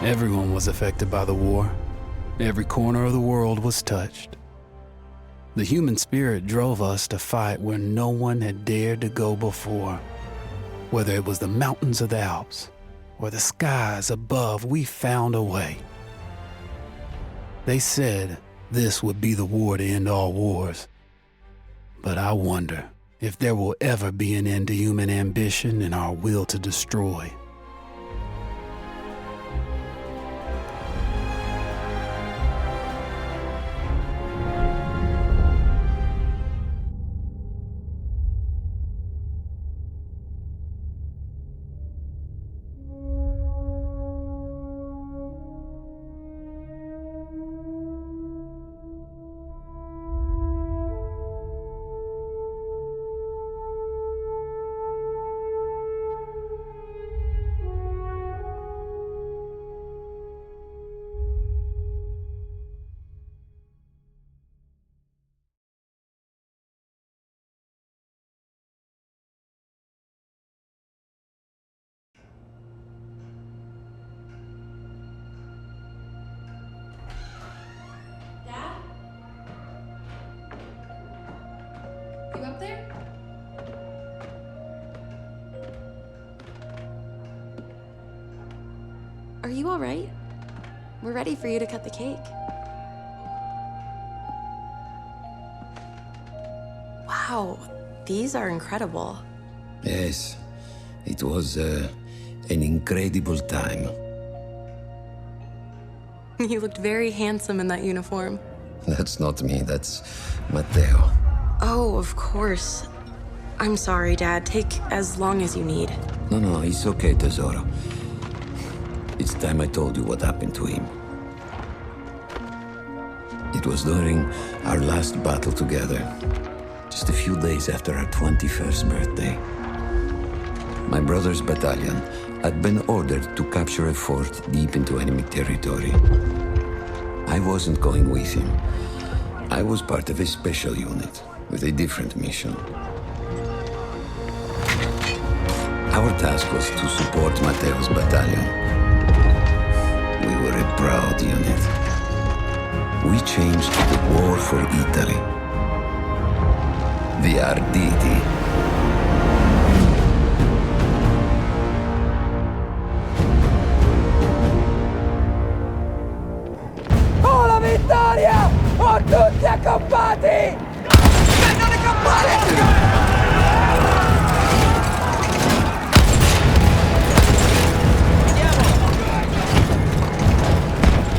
Everyone was affected by the war. Every corner of the world was touched. The human spirit drove us to fight where no one had dared to go before. Whether it was the mountains of the Alps or the skies above, we found a way. They said this would be the war to end all wars. But I wonder if there will ever be an end to human ambition and our will to destroy. You up there? Are you all right? We're ready for you to cut the cake. Wow, these are incredible. Yes, it was an incredible time. You looked very handsome in that uniform. That's not me, that's Matteo. Oh, of course. I'm sorry, Dad. Take as long as you need. No, it's okay, Tesoro. It's time I told you what happened to him. It was during our last battle together, just a few days after our 21st birthday. My brother's battalion had been ordered to capture a fort deep into enemy territory. I wasn't going with him. I was part of a special unit with a different mission. Our task was to support Matteo's battalion. We were a proud unit. We changed the war for Italy. The Arditi. Oh, la vittoria! Oh, tutti accampati! Vengono le campane!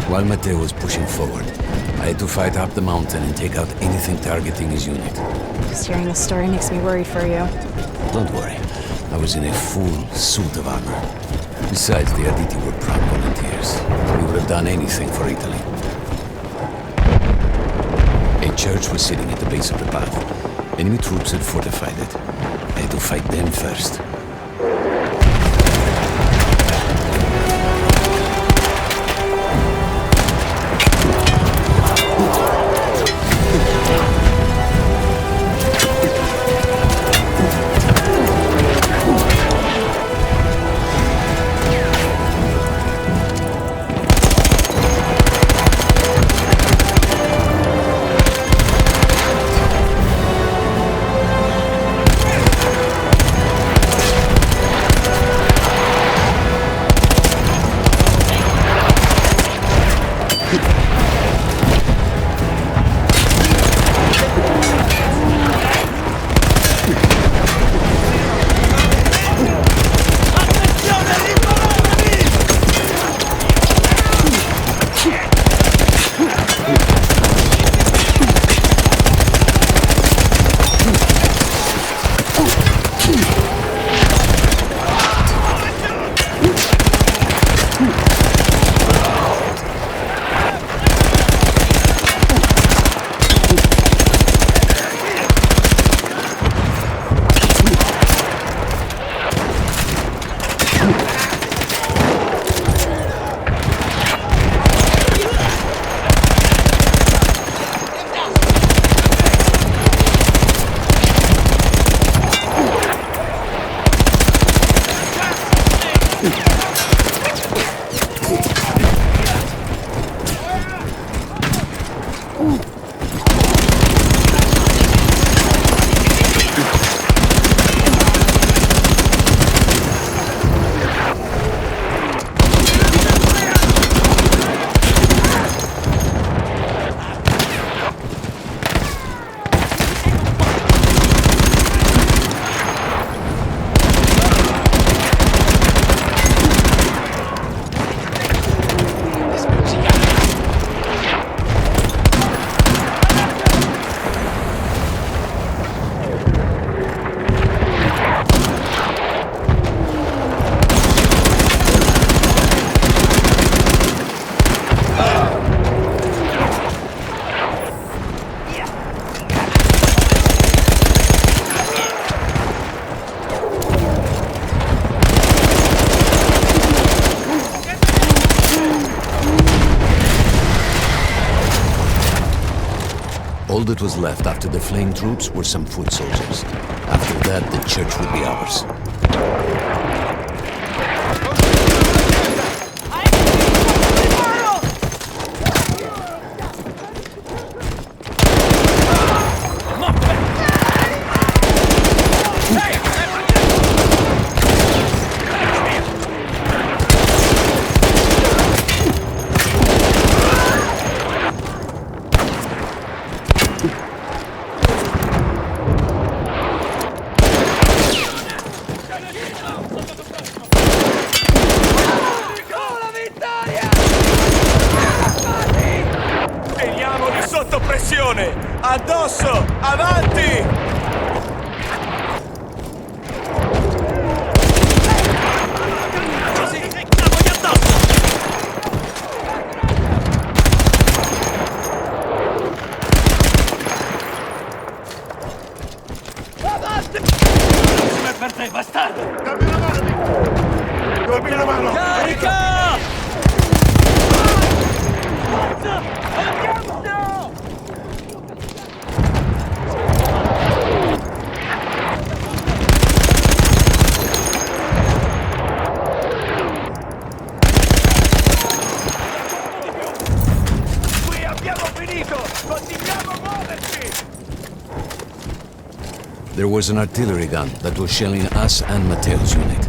While Matteo was pushing forward, I had to fight up the mountain and take out anything targeting his unit. Just hearing this story makes me worried for you. Don't worry, I was in a full suit of armor. Besides, the Arditi were proud volunteers. We would have done anything for Italy. A church was sitting at the base of the path. Enemy troops had fortified it. I had to fight them first. All that was left after the fleeing troops were some foot soldiers. After that, the church would be ours. Teniamoli sotto pressione! Addosso! Avanti! Per te, bastardo! Dammi una mano! Dammi una mano! Carica! Andiamo! Qui abbiamo finito! Continuiamo a muoverci! There was an artillery gun that was shelling us and Matteo's unit.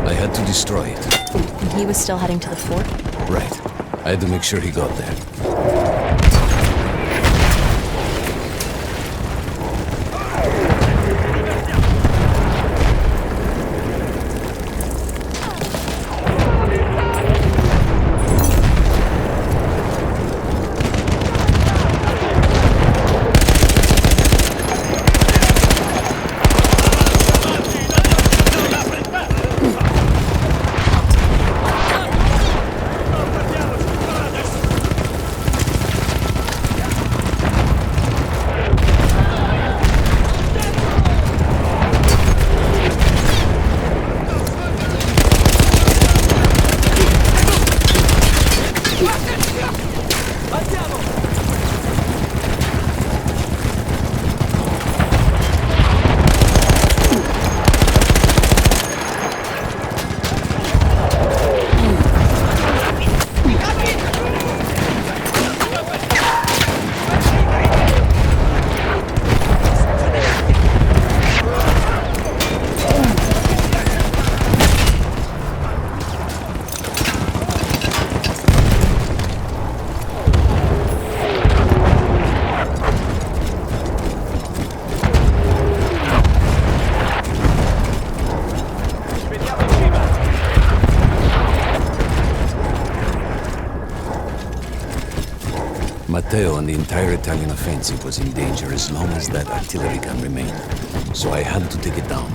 I had to destroy it. And he was still heading to the fort? Right. I had to make sure he got there. Matteo and the entire Italian offensive was in danger as long as that artillery gun remained. So I had to take it down.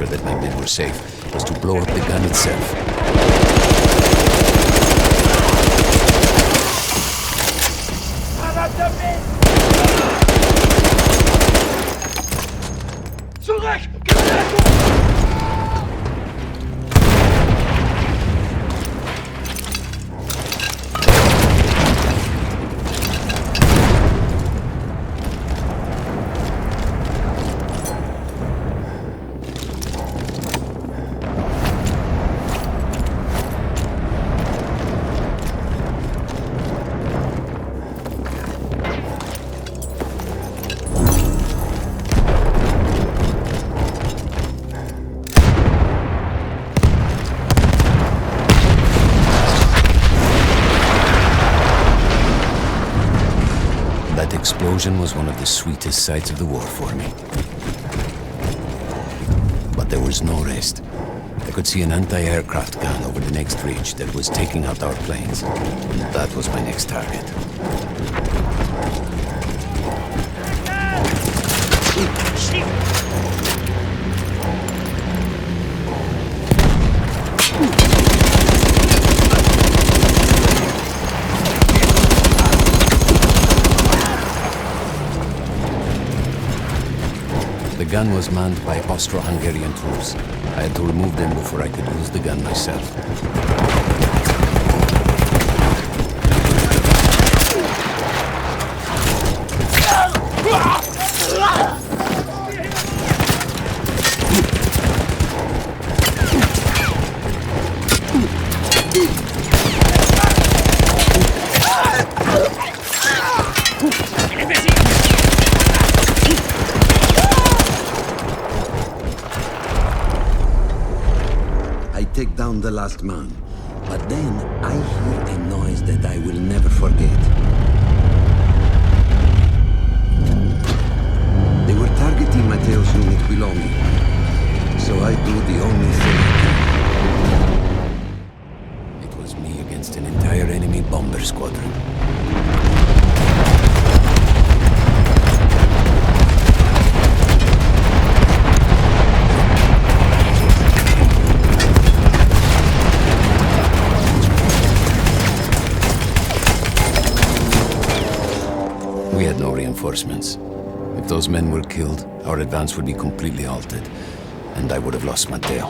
sure that my men were safe was to blow up the gun itself. Zurück! Gib That explosion was one of the sweetest sights of the war for me. But there was no rest. I could see an anti-aircraft gun over the next ridge that was taking out our planes. And that was my next target. The gun was manned by Austro-Hungarian troops. I had to remove them before I could use the gun myself. Take down the last man, but then I hear a noise that I will never forget. They were targeting Matteo's unit below me, so I do the only thing I can. It was me against an entire enemy bomber squadron. We had no reinforcements. If those men were killed, our advance would be completely halted, and I would have lost Matteo.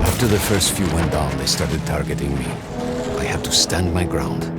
After the first few went down, they started targeting me. I had to stand my ground.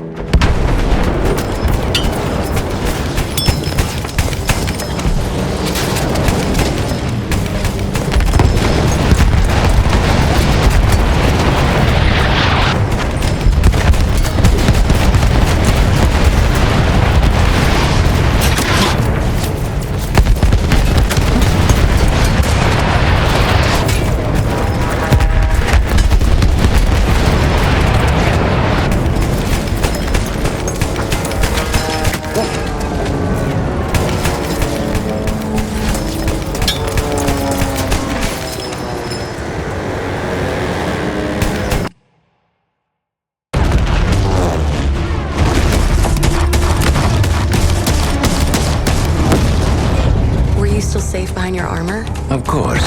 Safe behind your armor? Of course.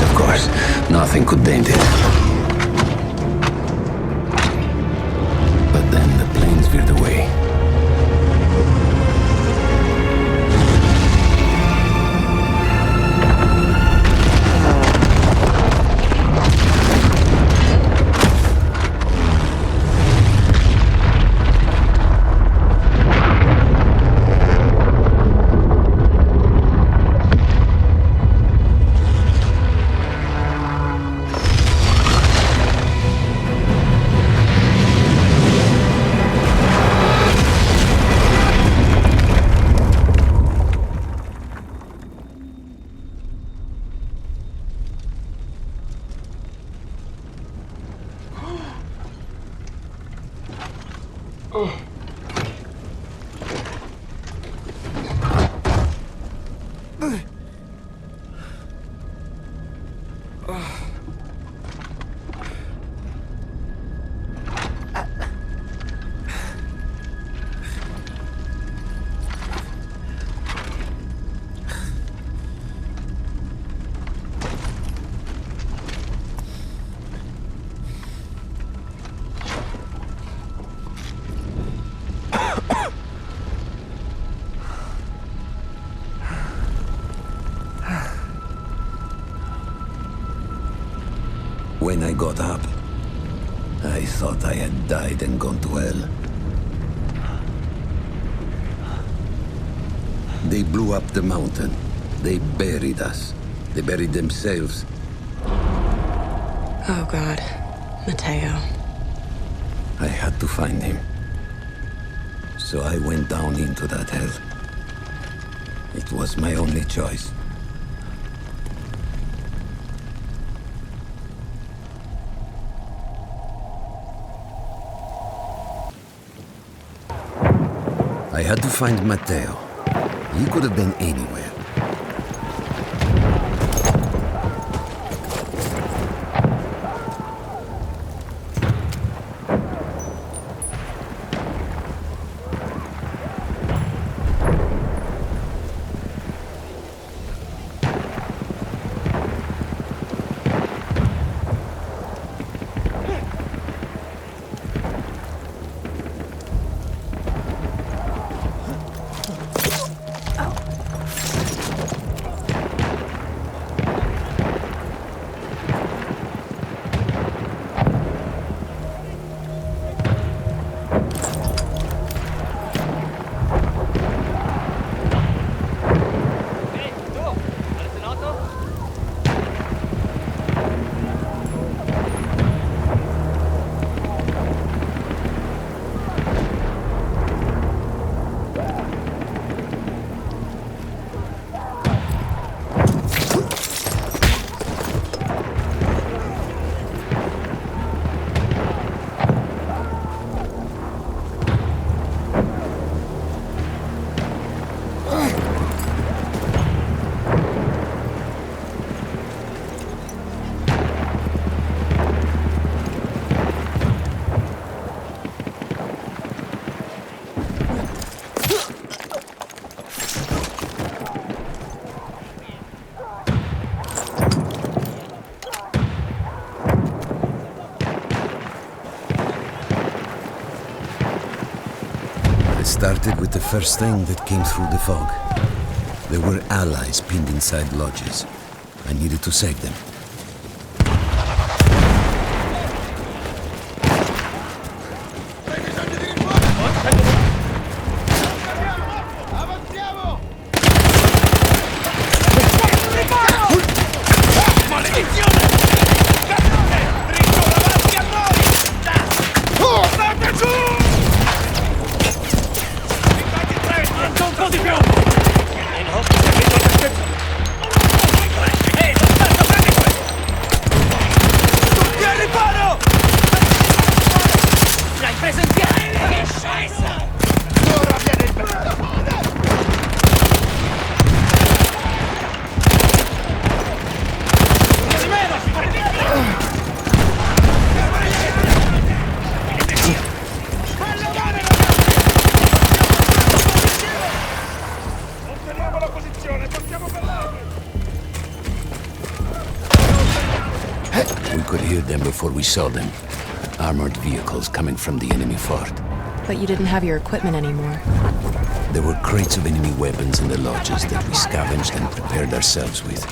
Nothing could dent it. But then the planes veered away. When I got up, I thought I had died and gone to hell. They blew up the mountain. They buried us. They buried themselves. Oh, God. Matteo. I had to find him. So I went down into that hell. It was my only choice. I had to find Matteo. He could have been anywhere. Started with the first thing that came through the fog. There were allies pinned inside lodges. I needed to save them. We could hear them before we saw them. Armored vehicles coming from the enemy fort. But you didn't have your equipment anymore. There were crates of enemy weapons in the lodges that we scavenged and prepared ourselves with.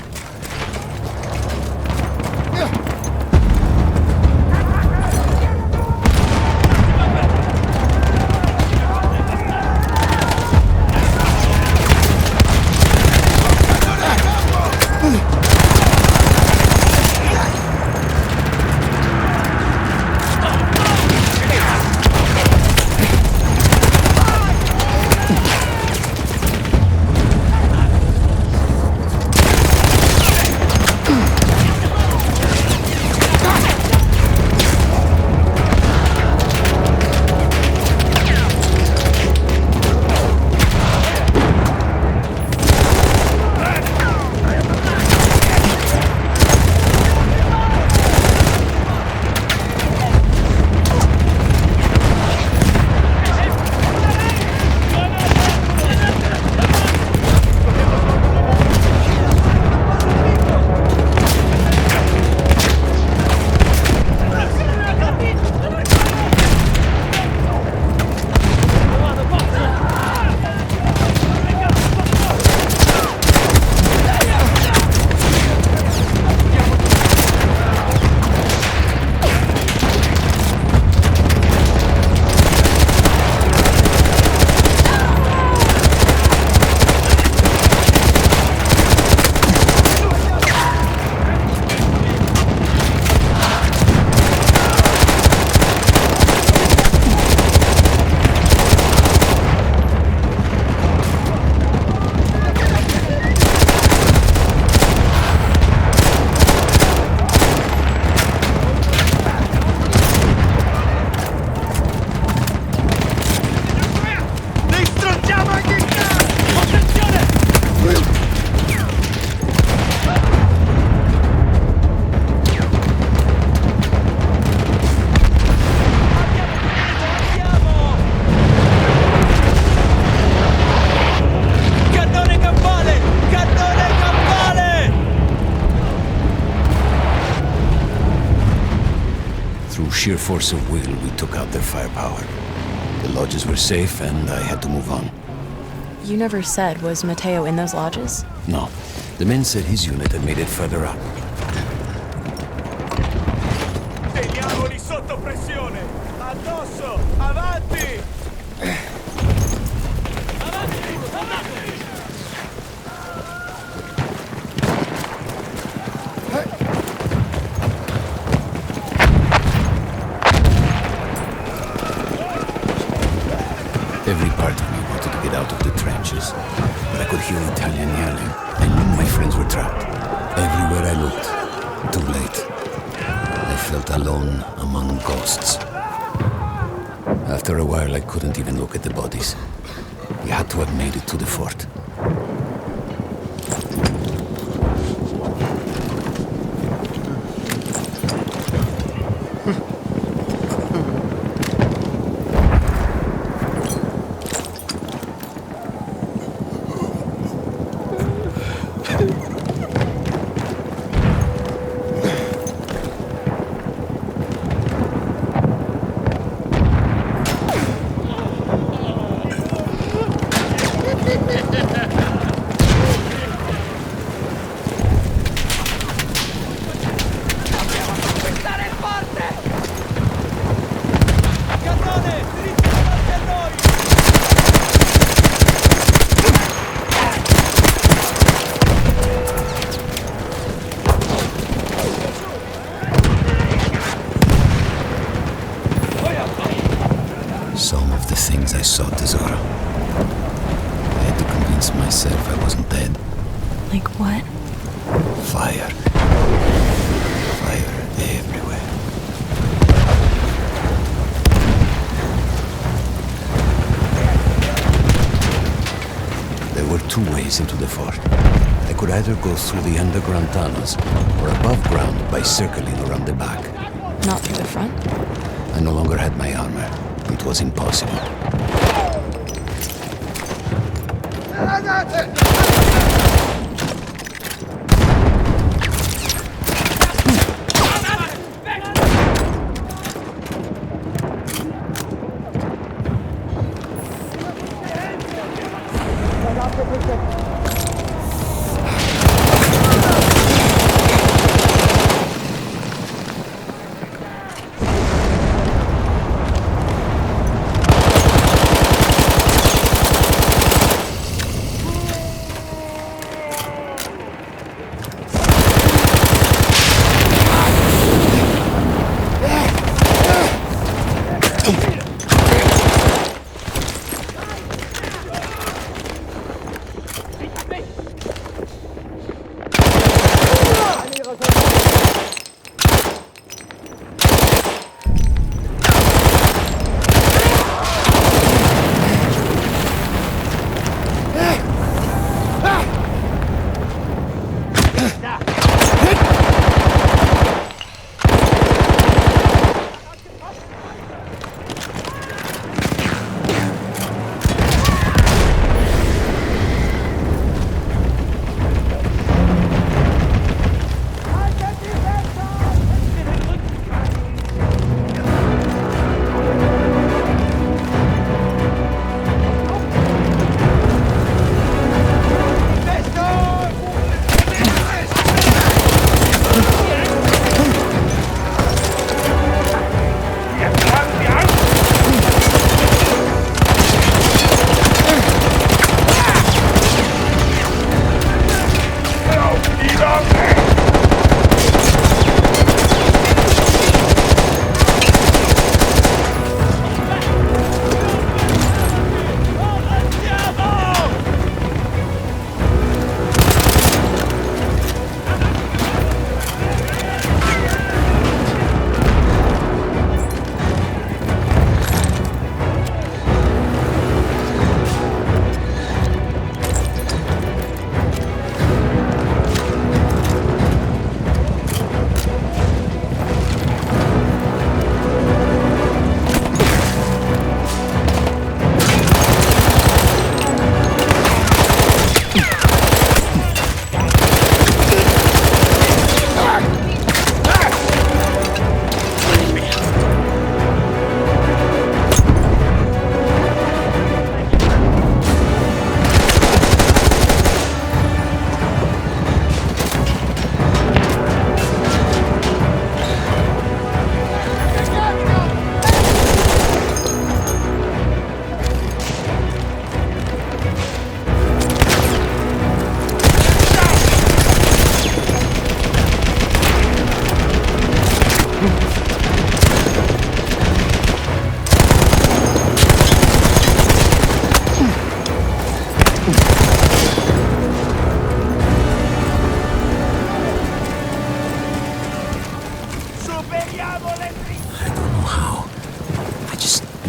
sheer force of will, we took out their firepower. The lodges were safe, and I had to move on. You never said, was Matteo in those lodges? No. The men said his unit had made it further up. Teniamoli sotto pressione! Addosso! Avanti! Every part of me wanted to get out of the trenches, but I could hear Italian yelling. I knew my friends were trapped. Everywhere I looked, too late. I felt alone among ghosts. After a while, I couldn't even look at the bodies. We had to have made it to the fort. Some of the things I saw, Tesoro. I had to convince myself I wasn't dead. Like what? Fire. Fire everywhere. There were two ways into the fort. I could either go through the underground tunnels, or above ground by circling around the back. Not through the front? I no longer had my armor. It was impossible.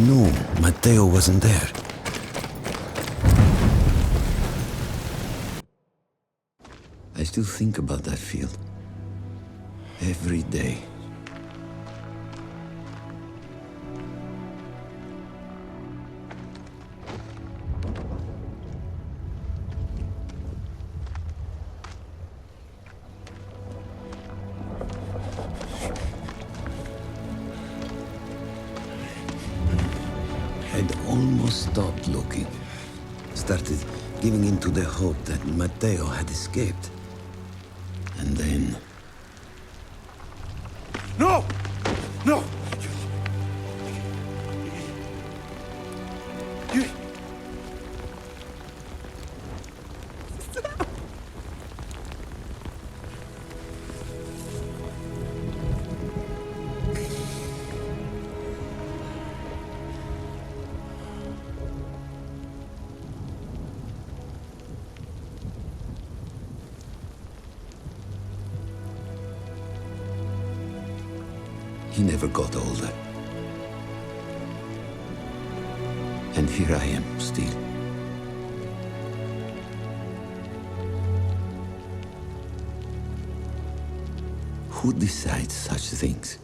No, Matteo wasn't there. I still think about that field. Every day. I'd almost stopped looking. Started giving in to the hope that Matteo had escaped. And then... No! No! You... He never got older. And here I am, still. Who decides such things?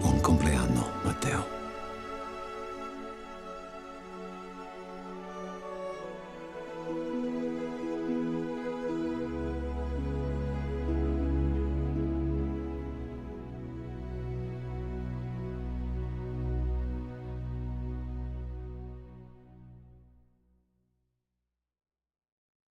Buon compleanno.